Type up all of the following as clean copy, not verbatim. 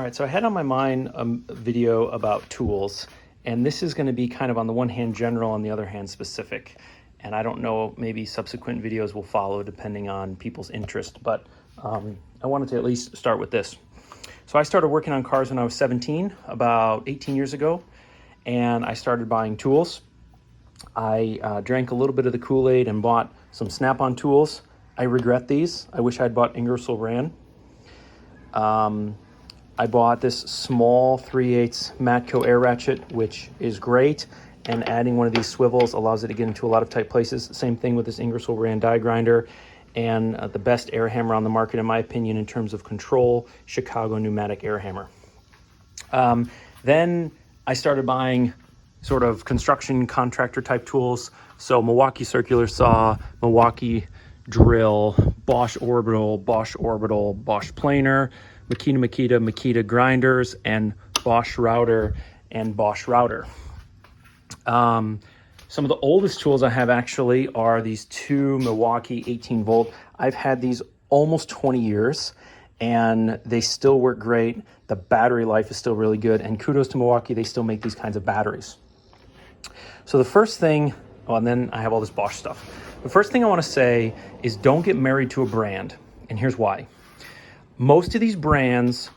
All right, so I had on my mind a video about tools, and this is going to be kind of on the one hand general, on the other hand specific. And I don't know, maybe subsequent videos will follow depending on people's interest, but I wanted to at least start with this. So I started working on cars when I was 17, about 18 years ago, and I started buying tools. I drank a little bit of the Kool-Aid and bought some Snap-on tools. I regret these. I wish I'd bought Ingersoll Rand. I bought this small 3/8 Matco air ratchet, which is great, and adding one of these swivels allows it to get into a lot of tight places. Same thing with this Ingersoll Rand die grinder, and the best air hammer on the market, in my opinion, in terms of control, Chicago pneumatic air hammer. Then I started buying sort of construction contractor type tools. So Milwaukee circular saw, Milwaukee drill, Bosch orbital, Bosch planer, Makita grinders, and Bosch router and Bosch router. Some of the oldest tools I have actually are these two Milwaukee 18 volt. I've had these almost 20 years and they still work great. The battery life is still really good, and kudos to Milwaukee, they still make these kinds of batteries. So the first thing, and then I have all this Bosch stuff. The first thing I want to say is don't get married to a brand, and here's why. Most of these brands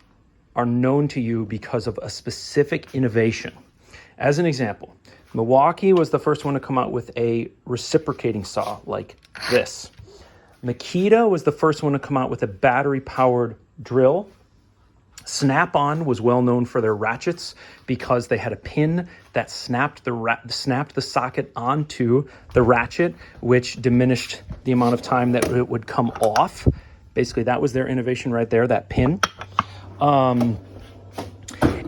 are known to you because of a specific innovation. As an example, Milwaukee was the first one to come out with a reciprocating saw like this. Makita was the first one to come out with a battery-powered drill. Snap-on was well known for their ratchets because they had a pin that snapped the socket onto the ratchet, which diminished the amount of time that it would come off. Basically, that was their innovation right there, that pin. And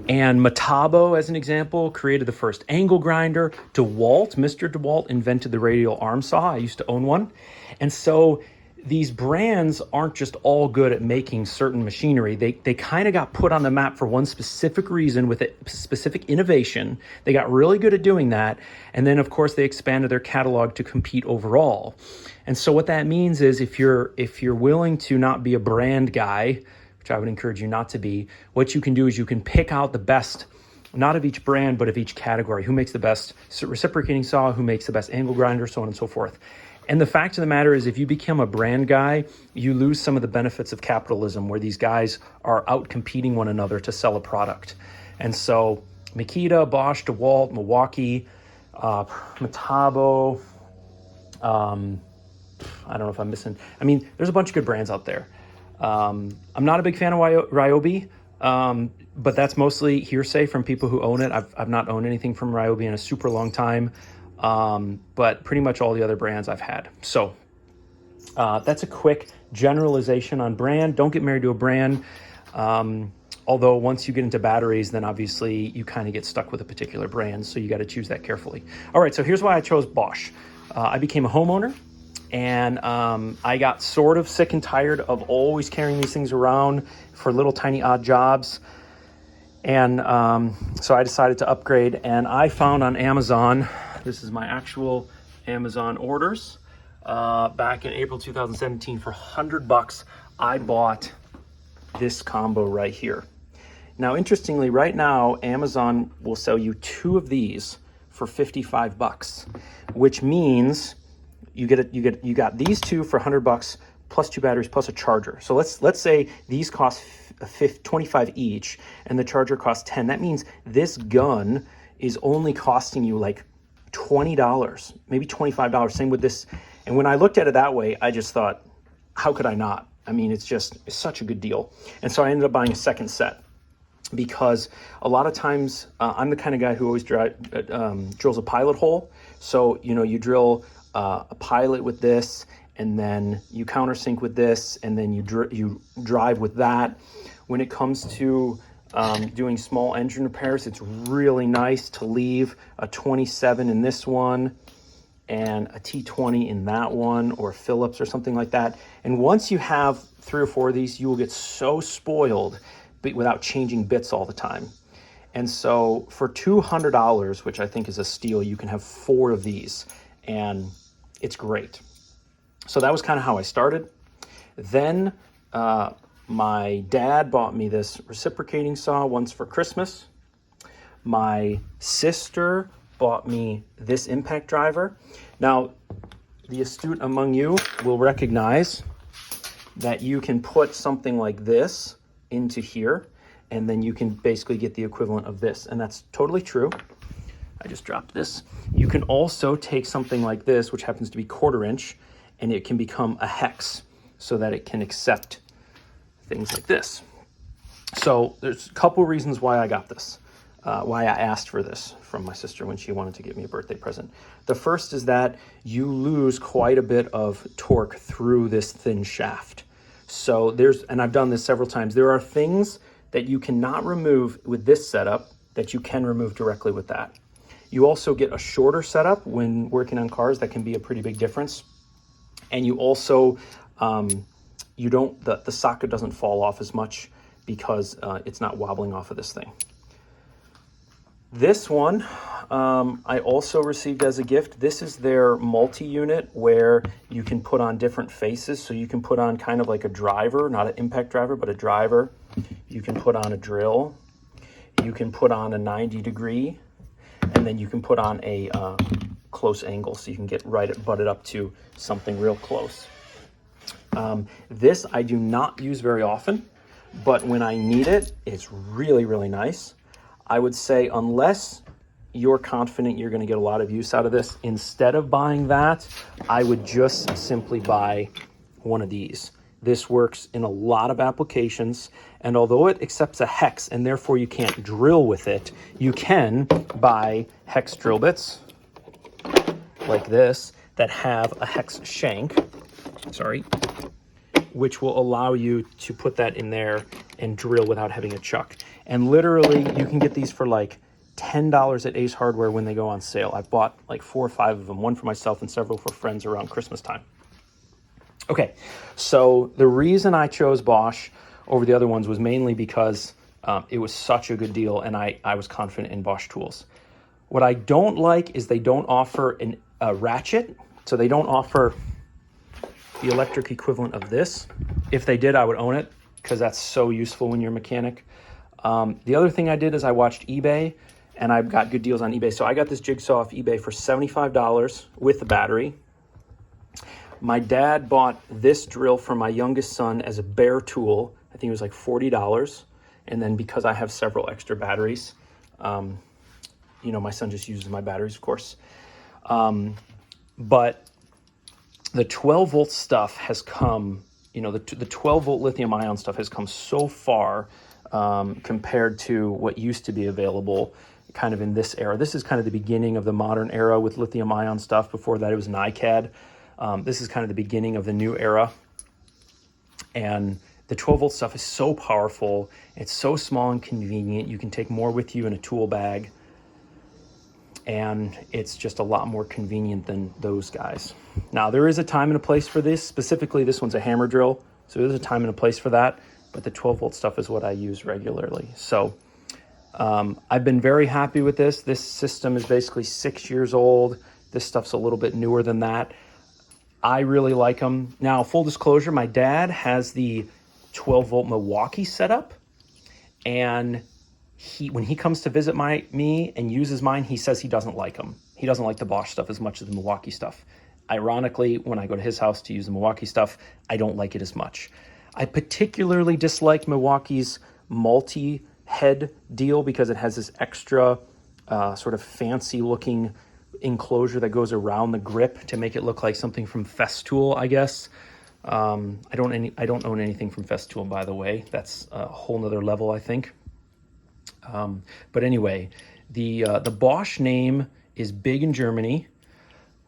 Metabo, as an example, created the first angle grinder. Mr. DeWalt invented the radial arm saw. I used to own one. And so these brands aren't just all good at making certain machinery. They kind of got put on the map for one specific reason with a specific innovation. They got really good at doing that. And then, of course, they expanded their catalog to compete overall. And so what that means is if you're willing to not be a brand guy, which I would encourage you not to be, what you can do is you can pick out the best, not of each brand, but of each category. Who makes the best reciprocating saw, who makes the best angle grinder, so on and so forth. And the fact of the matter is, if you become a brand guy, you lose some of the benefits of capitalism, where these guys are out competing one another to sell a product. And so Makita, Bosch, DeWalt, Milwaukee, Metabo, I don't know if I'm missing. I mean, there's a bunch of good brands out there. I'm not a big fan of Ryobi, but that's mostly hearsay from people who own it. I've not owned anything from Ryobi in a super long time. But pretty much all the other brands I've had. So that's a quick generalization on brand. Don't get married to a brand. Although once you get into batteries, then obviously you kind of get stuck with a particular brand. So you got to choose that carefully. All right, so here's why I chose Bosch. I became a homeowner, and I got sort of sick and tired of always carrying these things around for little tiny odd jobs. And so I decided to upgrade, and I found on Amazon, this is my actual Amazon orders, back in April 2017 for $100, I bought this combo right here. Now, interestingly, right now, Amazon will sell you two of these for $55, which means you got these two for $100 plus two batteries plus a charger. So let's say these cost 25 each and the charger costs 10. That means this gun is only costing you like $20, maybe $25. Same with this. And when I looked at it that way, I just thought, how could I not? I mean, it's such a good deal. And so I ended up buying a second set, because a lot of times I'm the kind of guy who always drills a pilot hole. So, you drill a pilot with this, and then you countersink with this, and then you drive with that. When it comes to doing small engine repairs, it's really nice to leave a 27 in this one and a T20 in that one, or Phillips or something like that. And once you have 3 or 4 of these, you will get so spoiled without changing bits all the time. And so for $200, which I think is a steal, you can have 4 of these, and it's great. So that was kind of how I started. Then My dad bought me this reciprocating saw once for Christmas. My sister bought me this impact driver. Now, the astute among you will recognize that you can put something like this into here, and then you can basically get the equivalent of this. And that's totally true. I just dropped this. You can also take something like this, which happens to be 1/4 inch, and it can become a hex so that it can accept things like this. So there's a couple reasons why I got this, why I asked for this from my sister when she wanted to get me a birthday present. The first is that you lose quite a bit of torque through this thin shaft. So and I've done this several times, there are things that you cannot remove with this setup that you can remove directly with that. You also get a shorter setup when working on cars. That can be a pretty big difference. And you also, the socket doesn't fall off as much because it's not wobbling off of this thing. This one, I also received as a gift. This is their multi-unit where you can put on different faces. So you can put on kind of like a driver, not an impact driver, but a driver. You can put on a drill. You can put on a 90-degree. And then you can put on a close angle so you can get butted up to something real close. This I do not use very often, but when I need it, it's really, really nice. I would say unless you're confident you're going to get a lot of use out of this, instead of buying that, I would just simply buy one of these. This works in a lot of applications, and although it accepts a hex and therefore you can't drill with it, you can buy hex drill bits like this that have a hex shank, which will allow you to put that in there and drill without having a chuck. And literally, you can get these for like $10 at Ace Hardware when they go on sale. I've bought like 4 or 5 of them, one for myself and several for friends around Christmas time. Okay, so the reason I chose Bosch over the other ones was mainly because it was such a good deal and I was confident in Bosch tools. What I don't like is they don't offer a ratchet, so they don't offer the electric equivalent of this. If they did, I would own it because that's so useful when you're a mechanic. The other thing I did is I watched eBay, and I've got good deals on eBay. So I got this jigsaw off eBay for $75 with the battery. My dad bought this drill for my youngest son as a bare tool. I think it was like $40. And then because I have several extra batteries, my son just uses my batteries, of course. But the 12 volt stuff has come, the 12 volt lithium ion stuff has come so far compared to what used to be available kind of in this era. This is kind of the beginning of the modern era with lithium ion stuff. Before that, it was NiCad. This is kind of the beginning of the new era. And the 12 volt stuff is so powerful. It's so small and convenient. You can take more with you in a tool bag. And it's just a lot more convenient than those guys. Now, there is a time and a place for this. Specifically, this one's a hammer drill. So there's a time and a place for that. But the 12 volt stuff is what I use regularly. So I've been very happy with this. This system is basically 6 years old. This stuff's a little bit newer than that. I really like them. Now, full disclosure, my dad has the 12 volt Milwaukee setup. And when he comes to visit me and uses mine, he says he doesn't like them. He doesn't like the Bosch stuff as much as the Milwaukee stuff. Ironically, when I go to his house to use the Milwaukee stuff, I don't like it as much. I particularly dislike Milwaukee's multi-head deal because it has this extra sort of fancy-looking enclosure that goes around the grip to make it look like something from Festool, I guess. I don't own anything from Festool, by the way. That's a whole nother level, I think. But anyway, the Bosch name is big in Germany,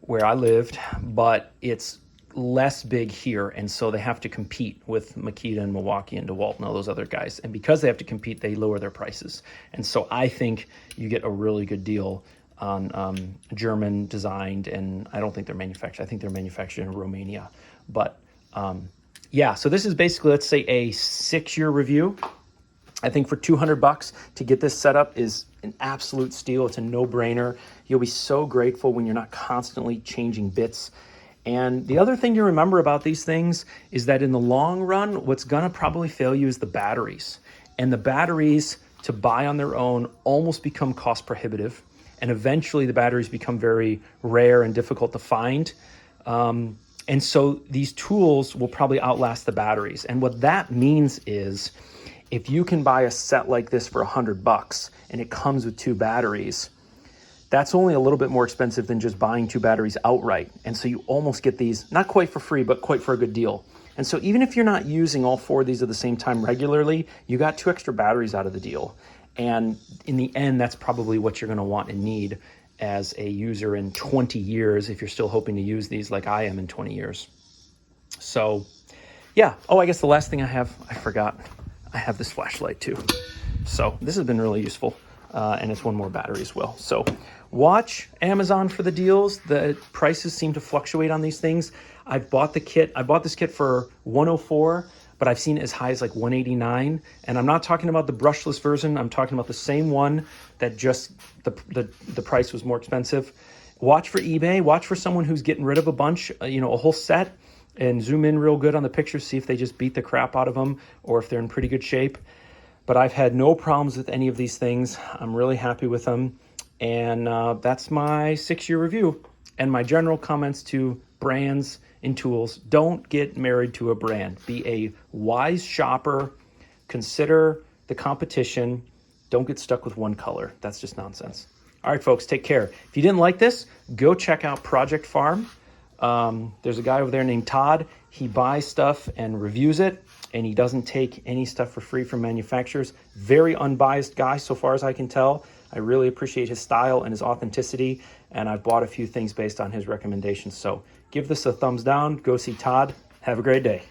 where I lived, but it's less big here, and so they have to compete with Makita and Milwaukee and DeWalt and all those other guys. And because they have to compete, they lower their prices. And so I think you get a really good deal on German designed, and I don't think they're manufactured. I think they're manufactured in Romania. But yeah, so this is basically, let's say, a 6-year review. I think for $200 to get this set up is an absolute steal. It's a no-brainer. You'll be so grateful when you're not constantly changing bits. And the other thing to remember about these things is that in the long run, what's gonna probably fail you is the batteries. And the batteries to buy on their own almost become cost prohibitive. And eventually the batteries become very rare and difficult to find. And so these tools will probably outlast the batteries. And what that means is if you can buy a set like this for $100 and it comes with 2 batteries, that's only a little bit more expensive than just buying 2 batteries outright. And so you almost get these, not quite for free, but quite for a good deal. And so even if you're not using all 4 of these at the same time regularly, you got 2 extra batteries out of the deal. And in the end, that's probably what you're gonna want and need as a user in 20 years, if you're still hoping to use these like I am in 20 years. So yeah, oh, I guess the last thing I forgot, I have this flashlight too. So this has been really useful. And it's 1 more battery as well. So watch Amazon for the deals. The prices seem to fluctuate on these things. I've bought the kit. I bought this kit for $104, but I've seen it as high as like $189. And I'm not talking about the brushless version. I'm talking about the same one that just the price was more expensive. Watch for eBay. Watch for someone who's getting rid of a bunch, a whole set, and zoom in real good on the pictures. See if they just beat the crap out of them or if they're in pretty good shape. But I've had no problems with any of these things. I'm really happy with them. And that's my 6-year review. And my general comments to brands and tools: don't get married to a brand. Be a wise shopper. Consider the competition. Don't get stuck with one color. That's just nonsense. All right, folks, take care. If you didn't like this, go check out Project Farm. There's a guy over there named Todd. He buys stuff and reviews it, and he doesn't take any stuff for free from manufacturers. Very unbiased guy, so far as I can tell. I really appreciate his style and his authenticity, and I've bought a few things based on his recommendations. So give this a thumbs down. Go see Todd. Have a great day.